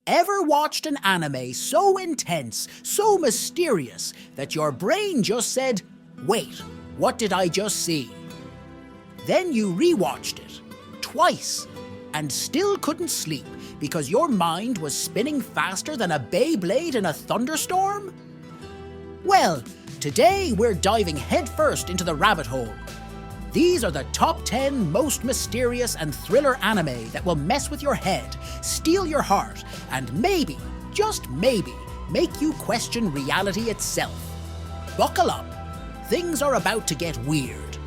Ever watched an anime so intense, so mysterious, that your brain just said, "Wait, what did I just see?" Then you rewatched it, twice, and still couldn't sleep because your mind was spinning faster than a Beyblade in a thunderstorm? Well, today we're diving headfirst into the rabbit hole. These are the top 10 most mysterious and thriller anime that will mess with your head, steal your heart, and maybe, just maybe, make you question reality itself. Buckle up. Things are about to get weird.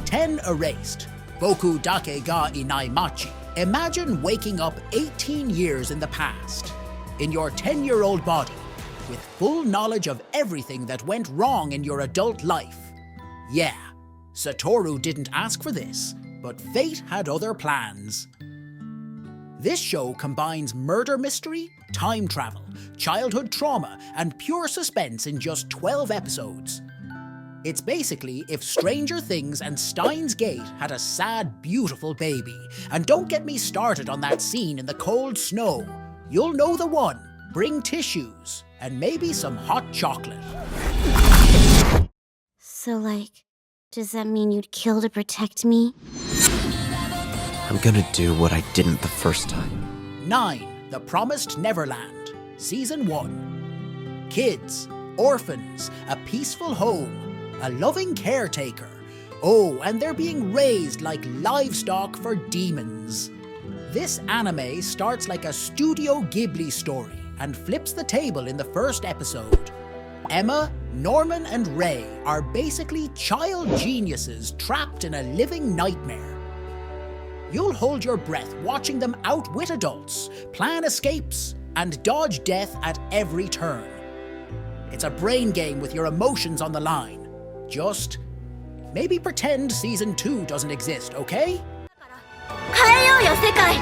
10 Erased. Boku dake ga inai machi. Imagine waking up 18 years in the past, in your 10-year-old body, with full knowledge of everything that went wrong in your adult life. Yeah. Satoru didn't ask for this, but fate had other plans. This show combines murder mystery, time travel, childhood trauma, and pure suspense in just 12 episodes. It's basically if Stranger Things and Steins Gate had a sad, beautiful baby. And don't get me started on that scene in the cold snow. You'll know the one. Bring tissues, and maybe some hot chocolate. So, does that mean you'd kill to protect me? I'm gonna do what I didn't the first time. 9. The Promised Neverland, Season 1. Kids, orphans, a peaceful home, a loving caretaker. Oh, and they're being raised like livestock for demons. This anime starts like a Studio Ghibli story and flips the table in the first episode. Emma, Norman, and Ray are basically child geniuses trapped in a living nightmare. You'll hold your breath watching them outwit adults, plan escapes, and dodge death at every turn. It's a brain game with your emotions on the line. Just maybe pretend Season 2 doesn't exist, okay? 変えようよ世界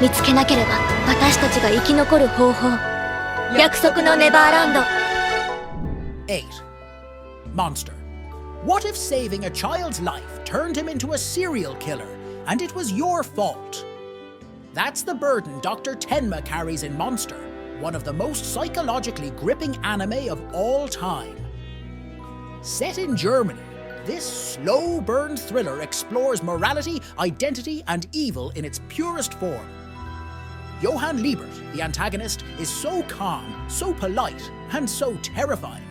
見つけなければ私たちが生き残る方法約束のネバーランド 8. Monster. What if saving a child's life turned him into a serial killer, and it was your fault? That's the burden Dr. Tenma carries in Monster, one of the most psychologically gripping anime of all time. Set in Germany, this slow-burn thriller explores morality, identity, and evil in its purest form. Johann Liebert, the antagonist, is so calm, so polite, and so terrifying.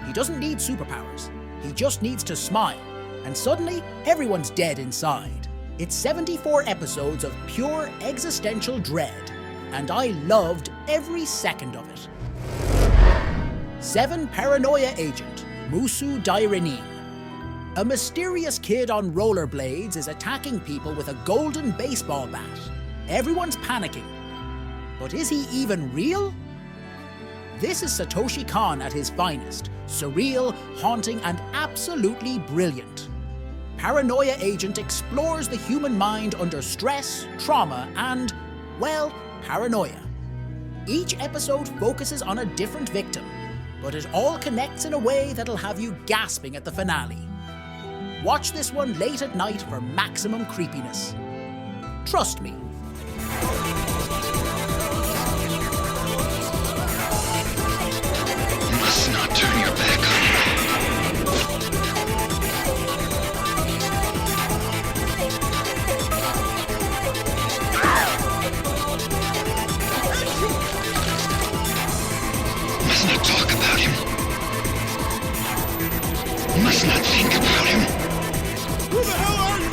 He doesn't need superpowers, he just needs to smile, and suddenly everyone's dead inside. It's 74 episodes of pure existential dread, and I loved every second of it. 7. Paranoia Agent, Musu Dairenin. A mysterious kid on rollerblades is attacking people with a golden baseball bat. Everyone's panicking. But is he even real? This is Satoshi Kon at his finest. Surreal, haunting, and absolutely brilliant. Paranoia Agent explores the human mind under stress, trauma, and, well, paranoia. Each episode focuses on a different victim, but it all connects in a way that'll have you gasping at the finale. Watch this one late at night for maximum creepiness. Trust me. You must not turn your back on him. You must not talk about him. You must not think about him. Who the hell are you?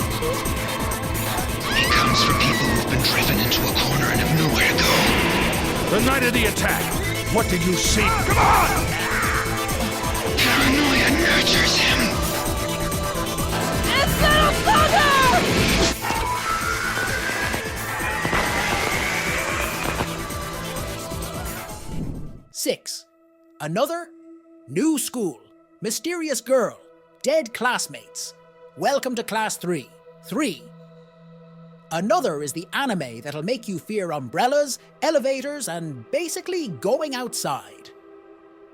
He comes for people who've been driven into a corner and have nowhere to go. The night of the attack. What did you see? Come on! Paranoia nurtures him. It's Little Thunder! 6. Another new school, mysterious girl, dead classmates. Welcome to Class 3. 3. Another is the anime that'll make you fear umbrellas, elevators, and basically going outside.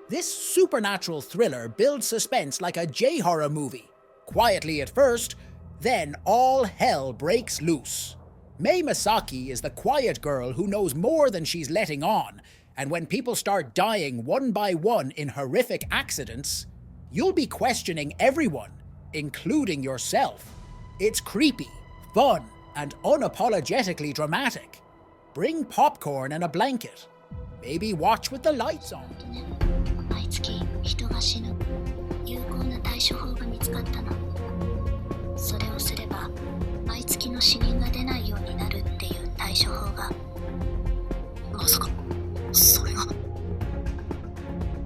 This supernatural thriller builds suspense like a J-horror movie. Quietly at first, then all hell breaks loose. Mei Masaki is the quiet girl who knows more than she's letting on, and when people start dying one by one in horrific accidents, you'll be questioning everyone, including yourself. It's creepy, fun, and unapologetically dramatic. Bring popcorn and a blanket. Maybe watch with the lights on. 毎月人が死ぬ有効な対処法が見つかったの。それをすれば毎月の死人が出ないようになるっていう対処法が。まさかそれが。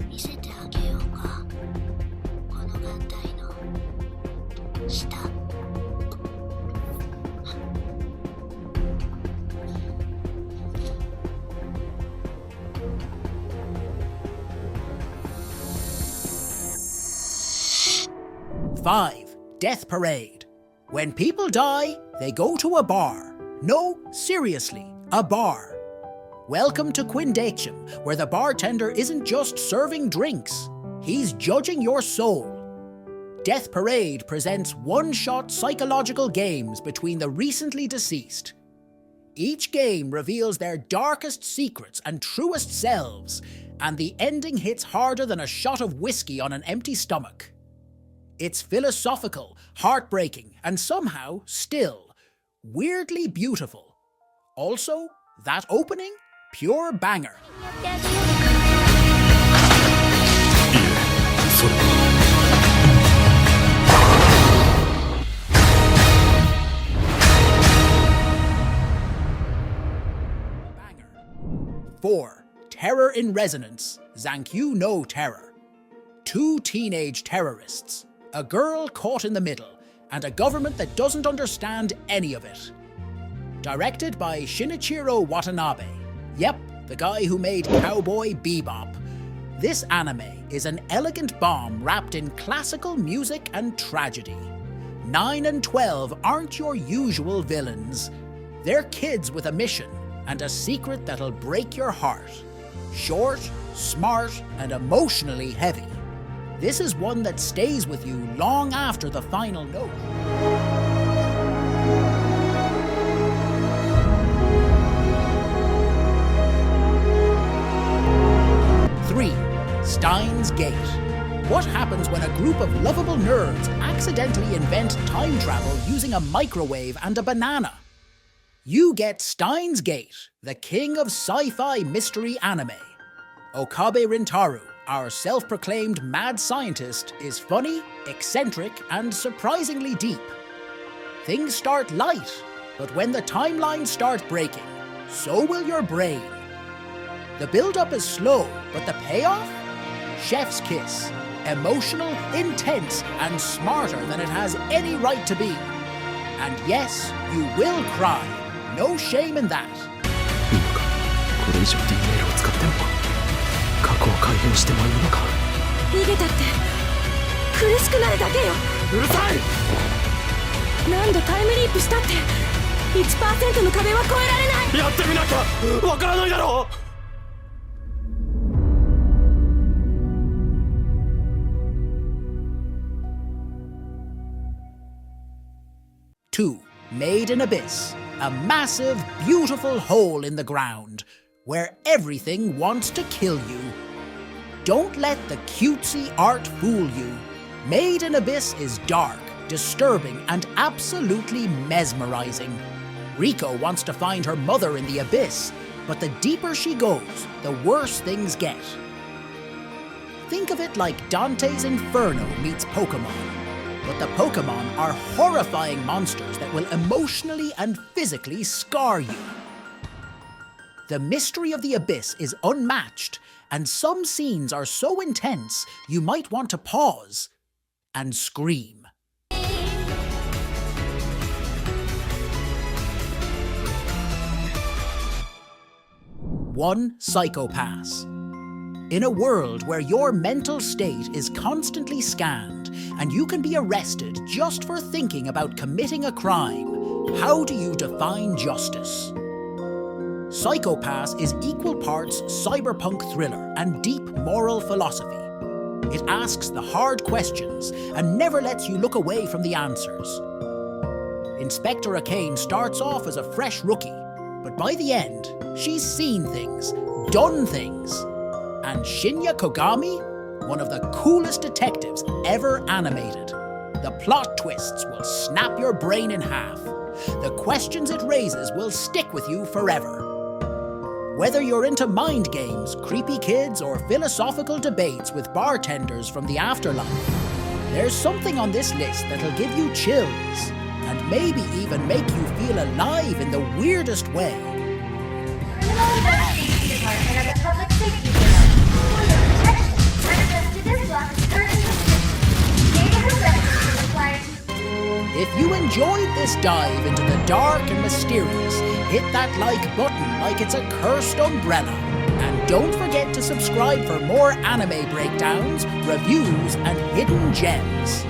見せてあげようか。この眼帯の下。5. Death Parade. When people die, they go to a bar. No, seriously, a bar. Welcome to Quindachim, where the bartender isn't just serving drinks, he's judging your soul. Death Parade presents one-shot psychological games between the recently deceased. Each game reveals their darkest secrets and truest selves, and the ending hits harder than a shot of whiskey on an empty stomach. It's philosophical, heartbreaking, and somehow still weirdly beautiful. Also, that opening? Pure banger. それ Banger. 4. Terror in Resonance. Zankyu no Terror. 2 teenage terrorists. A girl caught in the middle, and a government that doesn't understand any of it. Directed by Shinichiro Watanabe. Yep, the guy who made Cowboy Bebop. This anime is an elegant bomb wrapped in classical music and tragedy. 9 and 12 aren't your usual villains. They're kids with a mission and a secret that'll break your heart. Short, smart, and emotionally heavy. This is one that stays with you long after the final note. 3. Steins Gate. What happens when a group of lovable nerds accidentally invent time travel using a microwave and a banana? You get Steins Gate, the king of sci-fi mystery anime. Okabe Rintaro, our self-proclaimed mad scientist, is funny, eccentric, and surprisingly deep. Things start light, but when the timelines start breaking, so will your brain. The build-up is slow, but the payoff? Chef's kiss. Emotional, intense, and smarter than it has any right to be. And yes, you will cry. No shame in that. いいのかこれ以上 D メールを使っても過去を改変してもいいのか逃げたって苦しくなるだけよ。うるさい何度タイムリープしたって 1% の壁は越えられない。やってみなきゃわからないだろう 2. Made in Abyss. A massive, beautiful hole in the ground, where everything wants to kill you. Don't let the cutesy art fool you. Made in Abyss is dark, disturbing, and absolutely mesmerizing. Riko wants to find her mother in the abyss, but the deeper she goes, the worse things get. Think of it like Dante's Inferno meets Pokemon. But the Pokemon are horrifying monsters that will emotionally and physically scar you. The mystery of the abyss is unmatched, and some scenes are so intense you might want to pause and scream. 1. Psychopaths. In a world where your mental state is constantly scanned and you can be arrested just for thinking about committing a crime, how do you define justice? Psychopaths is equal parts cyberpunk thriller and deep moral philosophy. It asks the hard questions and never lets you look away from the answers. In Inspector Arcane starts off as a fresh rookie, but by the end, she's seen things, done things. And Shinya Kogami, one of the coolest detectives ever animated. The plot twists will snap your brain in half. The questions it raises will stick with you forever. Whether you're into mind games, creepy kids, or philosophical debates with bartenders from the afterlife, there's something on this list that'll give you chills and maybe even make you feel alive in the weirdest way. If you enjoyed this dive into the dark and mysterious, hit that like button like it's a cursed umbrella. And don't forget to subscribe for more anime breakdowns, reviews, and hidden gems.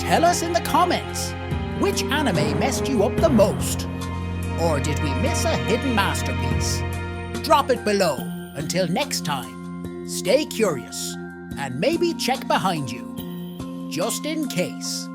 Tell us in the comments, which anime messed you up the most? Or did we miss a hidden masterpiece? Drop it below. Until next time, stay curious and maybe check behind you, just in case.